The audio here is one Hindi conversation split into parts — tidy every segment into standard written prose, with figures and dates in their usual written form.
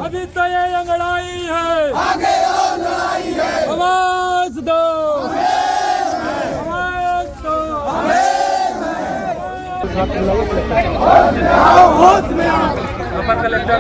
अभी तो ये लड़ाई है, आगे और लड़ाई है। आवाज दो, आवाज दो। होश में आओ। अपर कलेक्टर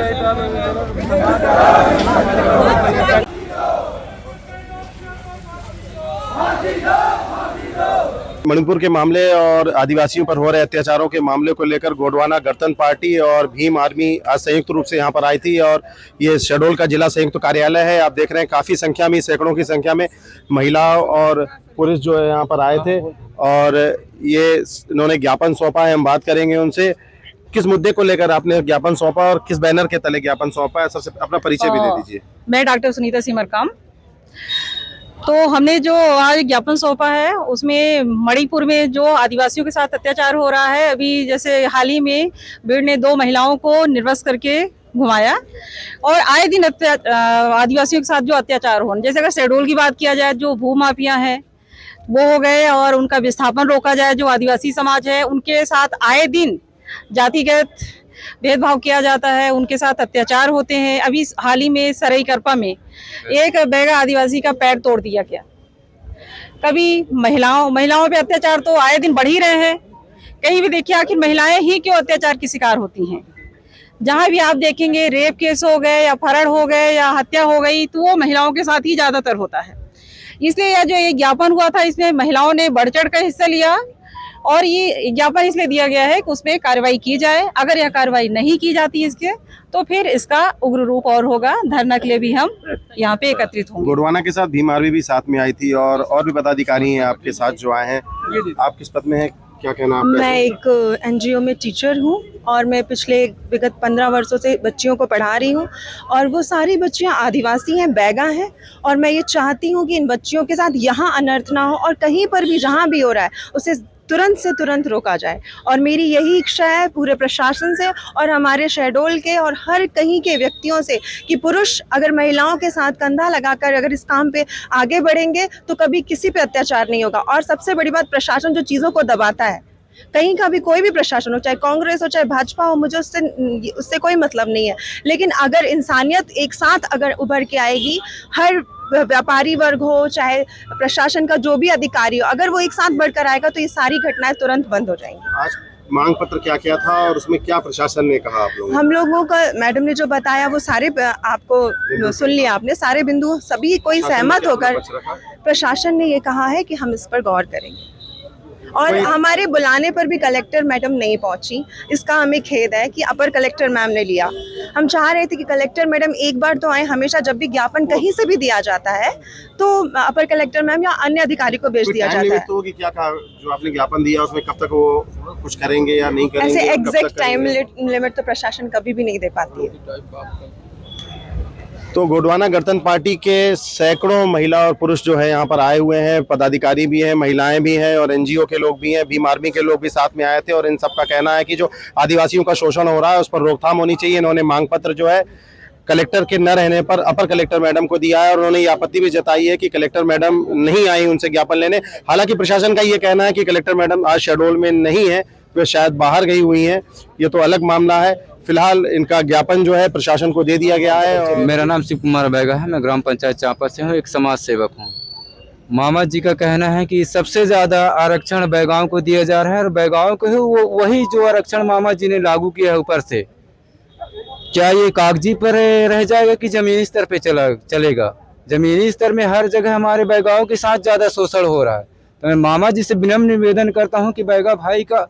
मणिपुर के मामले और आदिवासियों पर हो रहे अत्याचारों के मामले को लेकर गोंडवाना गणतंत्र पार्टी और भीम आर्मी आज संयुक्त रूप से यहां पर आई थी और ये शहडोल का जिला संयुक्त कार्यालय है। आप देख रहे हैं काफ़ी संख्या में, सैकड़ों की संख्या में महिलाओं और पुरुष जो है यहाँ पर आए थे और ये इन्होंने ज्ञापन सौंपा है। हम बात करेंगे उनसे, किस मुद्दे को लेकर आपने ज्ञापन सौंपा और किस बैनर के तले ज्ञापन सौंपा है? सबसे अपना परिचय भी दे दीजिए। मैं डॉक्टर सुनीता सिमरकाम। तो हमने जो आज ज्ञापन सौंपा है उसमें मणिपुर में जो आदिवासियों के साथ अत्याचार हो रहा है, अभी जैसे हाल ही में भीड़ ने 2 महिलाओं को निर्वस्त्र करके घुमाया और आए दिन आदिवासियों के साथ जो अत्याचार हो, जैसे अगर शहडोल की बात किया जाए, जो भूमाफिया हैं वो हो गए और उनका विस्थापन रोका जाए, जो आदिवासी समाज है उनके साथ आए दिन जातिगत भेदभाव किया जाता है, उनके साथ अत्याचार होते हैं। अभी हाल ही में सरईकरपा में एक बैगा आदिवासी का पैर तोड़ दिया गया। कभी महिलाओं पे अत्याचार तो आए दिन बढ़ ही रहे हैं। कहीं भी देखिए आखिर महिलाएं ही क्यों अत्याचार की शिकार होती हैं। जहां भी आप देखेंगे रेप केस हो गए या अपहरण हो गए या हत्या हो गई तो वो महिलाओं के साथ ही ज्यादातर होता है। इसलिए यह जो ये ज्ञापन हुआ था इसमें महिलाओं ने बढ़ चढ़ कर हिस्सा लिया और ये ज्ञापन इसलिए दिया गया है कि उसमें कार्रवाई की जाए। अगर यह कार्रवाई नहीं की जाती इसके तो फिर इसका उग्र रूप और होगा। धरना के लिए भी हम यहाँ पे एकत्रित होंगे। गोंडवाना के साथ भीम आर्मी भी साथ में आई थी और भी पदाधिकारी हैं आपके साथ जो आए हैं। आप किस पद में हैं, क्या कहना आपका? मैं एक एनजीओ में टीचर हूँ और मैं पिछले विगत 15 वर्षों से बच्चियों को पढ़ा रही हूँ और वो सारी बच्चियाँ आदिवासी हैं, बैगा हैं और मैं ये चाहती हूँ कि इन बच्चियों के साथ यहाँ अनर्थ ना हो और कहीं पर भी जहाँ भी हो रहा है उसे तुरंत से तुरंत रोका जाए। और मेरी यही इच्छा है पूरे प्रशासन से और हमारे शहडोल के और हर कहीं के व्यक्तियों से कि पुरुष अगर महिलाओं के साथ कंधा लगाकर अगर इस काम पे आगे बढ़ेंगे तो कभी किसी पे अत्याचार नहीं होगा। और सबसे बड़ी बात, प्रशासन जो चीज़ों को दबाता है, कहीं का भी कोई भी प्रशासन हो, चाहे कांग्रेस हो चाहे भाजपा हो, मुझे उससे कोई मतलब नहीं है, लेकिन अगर इंसानियत एक साथ अगर उभर के आएगी, हर व्यापारी वर्ग हो चाहे प्रशासन का जो भी अधिकारी हो, अगर वो एक साथ बढ़कर आएगा तो ये सारी घटनाएं तुरंत बंद हो जाएंगी। आज मांग पत्र क्या क्या था और उसमें क्या प्रशासन ने कहा आप लोगों? हम लोगों का मैडम ने जो बताया वो सारे आपको सुन लिया आपने, सारे बिंदु सभी कोई सहमत होकर प्रशासन ने ये कहा है कि हम इस पर गौर करेंगे और हमारे बुलाने पर भी कलेक्टर मैडम नहीं पहुंची। इसका हमें खेद है कि अपर कलेक्टर मैम ने लिया। हम चाह रहे थे कि कलेक्टर मैडम एक बार तो आए। हमेशा जब भी ज्ञापन कहीं से भी दिया जाता है तो अपर कलेक्टर मैम या अन्य अधिकारी को भेज दिया जाता है। तो कि क्या कहा जो आपने ज्ञापन दिया उसमें कब तक वो कुछ करेंगे या नहीं करेंगे? ऐसे एग्जैक्ट टाइम लिमिट तो प्रशासन कभी भी नहीं दे पाती है। तो गोंडवाना गणतंत्र पार्टी के सैकड़ों महिला और पुरुष जो है यहाँ पर आए हुए हैं, पदाधिकारी भी हैं, महिलाएं भी हैं और एनजीओ के लोग भी हैं, भीम आर्मी के लोग भी साथ में आए थे और इन सबका कहना है कि जो आदिवासियों का शोषण हो रहा है उस पर रोकथाम होनी चाहिए। इन्होंने मांग पत्र जो है कलेक्टर के न रहने पर अपर कलेक्टर मैडम को दिया है और उन्होंने ये आपत्ति भी जताई है कि कलेक्टर मैडम नहीं आई उनसे ज्ञापन लेने। हालांकि प्रशासन का ये कहना है कि कलेक्टर मैडम आज शहडोल में नहीं है, वे शायद बाहर गई हुई हैं, ये तो अलग मामला है। फिलहाल इनका ज्ञापन जो है प्रशासन को दे दिया गया है। और मेरा नाम शिव कुमार बैगा है, मैं ग्राम पंचायत चांपा से हूँ, एक समाज सेवक हूँ। मामा जी का कहना है कि सबसे ज्यादा आरक्षण बैगाओं को दिया जा रहा है और बैगाओं को वही जो आरक्षण मामा जी ने लागू किया है ऊपर से, क्या ये कागजी पर रह जाएगा कि जमीनी स्तर पे चलेगा? जमीनी स्तर में हर जगह हमारे बैगाओं के साथ ज्यादा शोषण हो रहा है। तो मैं मामा जी से विनम्र निवेदन करता हूँ कि बैगा भाई का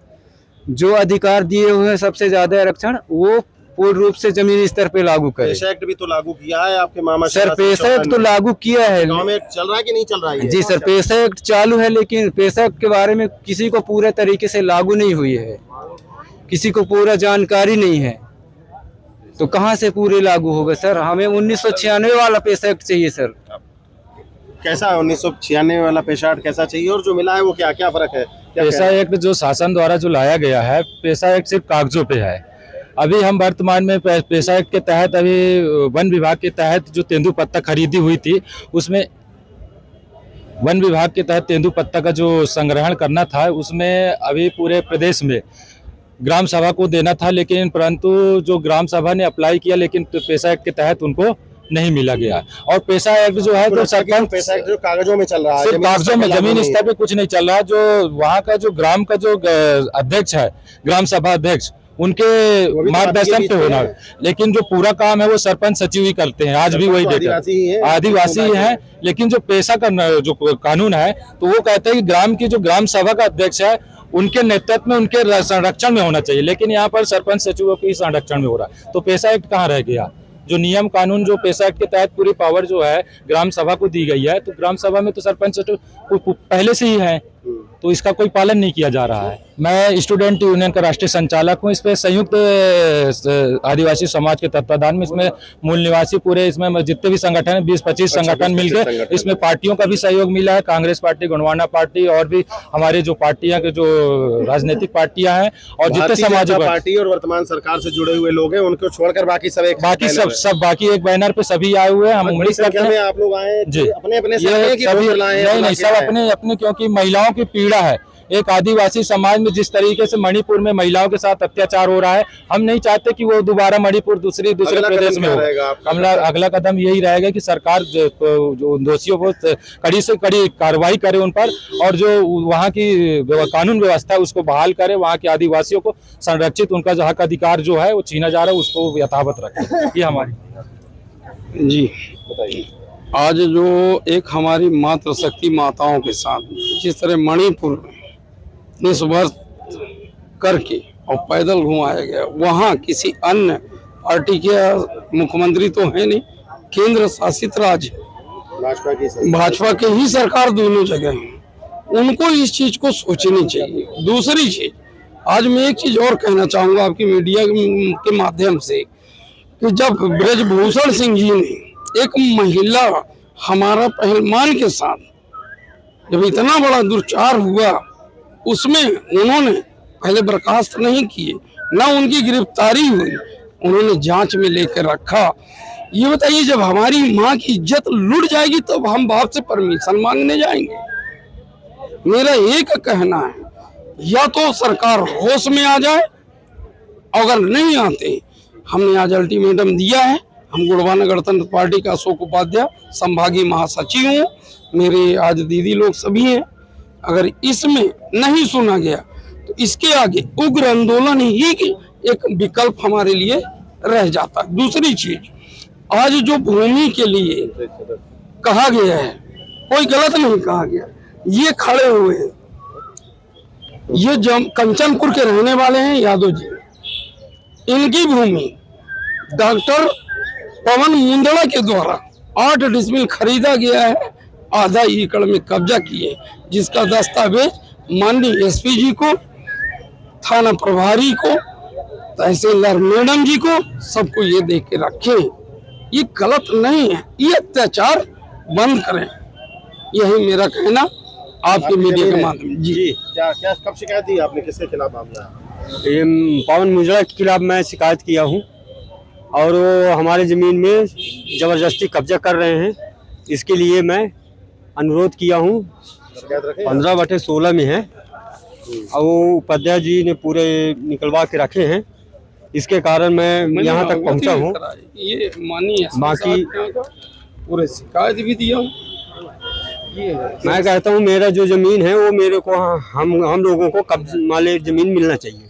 जो अधिकार दिए हुए हैं सबसे ज्यादा आरक्षण वो पूर्ण रूप से जमीनी स्तर पे लागू करें। पेशा एक्ट भी तो लागू किया है आपके मामा सर, पेशा एक्ट तो लागू किया है। गांव में चल रहा है कि नहीं चल रहा है? जी सर, पेशा एक्ट चालू है लेकिन पेशा एक्ट के बारे में किसी को पूरे तरीके से लागू नहीं हुई है, किसी को पूरा जानकारी नहीं है, तो कहाँ से पूरे लागू होगा सर? हमें 1996 वाला पेशा एक्ट चाहिए सर। कैसा 1996 वाला पेशा एक्ट कैसा चाहिए और जो मिला है वो क्या क्या फर्क है? पेशा एक्ट जो शासन द्वारा जो लाया गया है, पेशा एक्ट सिर्फ कागजों पे है। अभी हम वर्तमान में पेशा एक्ट के तहत अभी वन विभाग के तहत जो तेंदुपत्ता खरीदी हुई थी उसमें वन विभाग के तहत तेंदुपत्ता का जो संग्रहण करना था उसमें अभी पूरे प्रदेश में ग्राम सभा को देना था, लेकिन परंतु जो ग्राम सभा ने अप्लाई किया लेकिन पैसा एक्ट के तहत उनको नहीं मिला गया। और पैसा एक्ट जो है तो सरपंच पैसा एक्ट जो कागजों में चल रहा है, सिर्फ कागजों में, जमीन स्तर पे कुछ नहीं चल रहा। जो वहाँ का जो ग्राम का जो अध्यक्ष है, ग्राम सभा अध्यक्ष, उनके मार्गदर्शन पे होना है, लेकिन जो पूरा काम है वो सरपंच सचिव ही करते हैं। आज भी वही देखा, आदिवासी ही है। लेकिन जो पैसा का जो कानून है तो वो कहते हैं कि ग्राम की जो ग्राम सभा का अध्यक्ष है उनके नेतृत्व में, उनके संरक्षण में होना चाहिए, लेकिन यहाँ पर सरपंच सचिवों के संरक्षण में हो रहा है। तो पैसा एक्ट कहाँ रह गया? जो नियम कानून जो पैसा एक्ट के तहत पूरी पावर जो है ग्राम सभा को दी गई है, तो ग्राम सभा में तो सरपंच पहले से ही है, तो इसका कोई पालन नहीं किया जा रहा है। मैं स्टूडेंट यूनियन का राष्ट्रीय संचालक हूँ। इस पे संयुक्त आदिवासी समाज के तत्वाधान में इसमें मूल निवासी पूरे इसमें जितने भी संगठन है 20-25 संगठन मिलकर, इसमें पार्टियों का भी सहयोग मिला है। कांग्रेस पार्टी, गोंडवाना पार्टी और भी हमारे जो पार्टियां के जो राजनीतिक पार्टियां हैं और जितने समाज पार्टी और वर्तमान सरकार से जुड़े हुए लोग हैं, उनको छोड़कर बाकी सब एक बैनर पे सभी आए हुए हैं। हम उम्मीद करते हैं आप लोग आए जी, अपने नहीं सब अपने, क्योंकि महिलाओं की पीड़ा है। एक आदिवासी समाज में जिस तरीके से मणिपुर में महिलाओं के साथ अत्याचार हो रहा है, हम नहीं चाहते कि वो दोबारा मणिपुर दूसरे प्रदेश में हो। अगला कदम यही रहेगा कि सरकार जो दोषियों को कड़ी से कड़ी कार्रवाई करे उन पर, और जो वहाँ की कानून व्यवस्था है उसको बहाल करे, वहाँ के आदिवासियों को संरक्षित, उनका जो हक अधिकार जो है वो छीना जा रहा है उसको यथावत रखे। ये हमारी जी बताइए। आज जो एक हमारी मातृशक्ति माताओं के साथ जिस तरह मणिपुर में निस्वार्थ करके और पैदल घुमाया गया, वहाँ किसी अन्य पार्टी के मुख्यमंत्री तो है नहीं, केंद्र शासित राज्य भाजपा के ही सरकार दोनों जगह है, उनको इस चीज को सोचनी चाहिए। दूसरी चीज, आज मैं एक चीज और कहना चाहूंगा आपकी मीडिया के माध्यम से कि जब ब्रजभूषण सिंह जी ने एक महिला हमारा पहलवान के साथ जब इतना बड़ा दुर्चार हुआ, उसमें उन्होंने पहले बर्खास्त नहीं किए, ना उनकी गिरफ्तारी हुई, उन्होंने जांच में लेकर रखा। ये बताइए, जब हमारी माँ की इज्जत लुट जाएगी तब हम बाप से परमिशन मांगने जाएंगे? मेरा एक कहना है, या तो सरकार होश में आ जाए, अगर नहीं आते, हमने आज अल्टीमेटम दिया है। हम गोंडवाना गणतंत्र पार्टी का अशोक उपाध्याय संभागीय महासचिव हूँ, मेरे आज दीदी लोग सभी हैं। अगर इसमें नहीं सुना गया तो इसके आगे उग्र आंदोलन ही एक विकल्प हमारे लिए रह जाता है। दूसरी चीज, आज जो भूमि के लिए कहा गया है, कोई गलत नहीं कहा गया। ये खड़े हुए हैं, ये कंचनपुर के रहने वाले हैं यादव जी, इनकी भूमि डॉक्टर पवन मुंदड़ा के द्वारा 8 डिसमिल खरीदा गया है, आधा एकड़ में कब्जा किए, जिसका दस्तावेज माननीय एसपी जी को, थाना प्रभारी को, तहसीलदार मैडम जी को, सबको ये दे के रखे। ये गलत नहीं है, ये अत्याचार बंद करें, यही मेरा कहना आपके मीडिया के माध्यम। जी क्या कब शिकायत दी आपने, किसके खिलाफ मामला? ये पवन मुंदड़ा के खिलाफ मैं शिकायत किया हूँ, और वो हमारे ज़मीन में ज़बरदस्ती कब्जा कर रहे हैं। इसके लिए मैं अनुरोध किया हूँ, 15/16 में है, और वो उपाध्याय जी ने पूरे निकलवा के रखे हैं। इसके कारण मैं यहाँ तक पहुँचा हूँ। ये मानिए, बाकी पूरे शिकायत भी दिया हूँ। मैं कहता हूँ मेरा जो ज़मीन है वो मेरे को हम लोगों को कब्जा वाले ज़मीन मिलना चाहिए।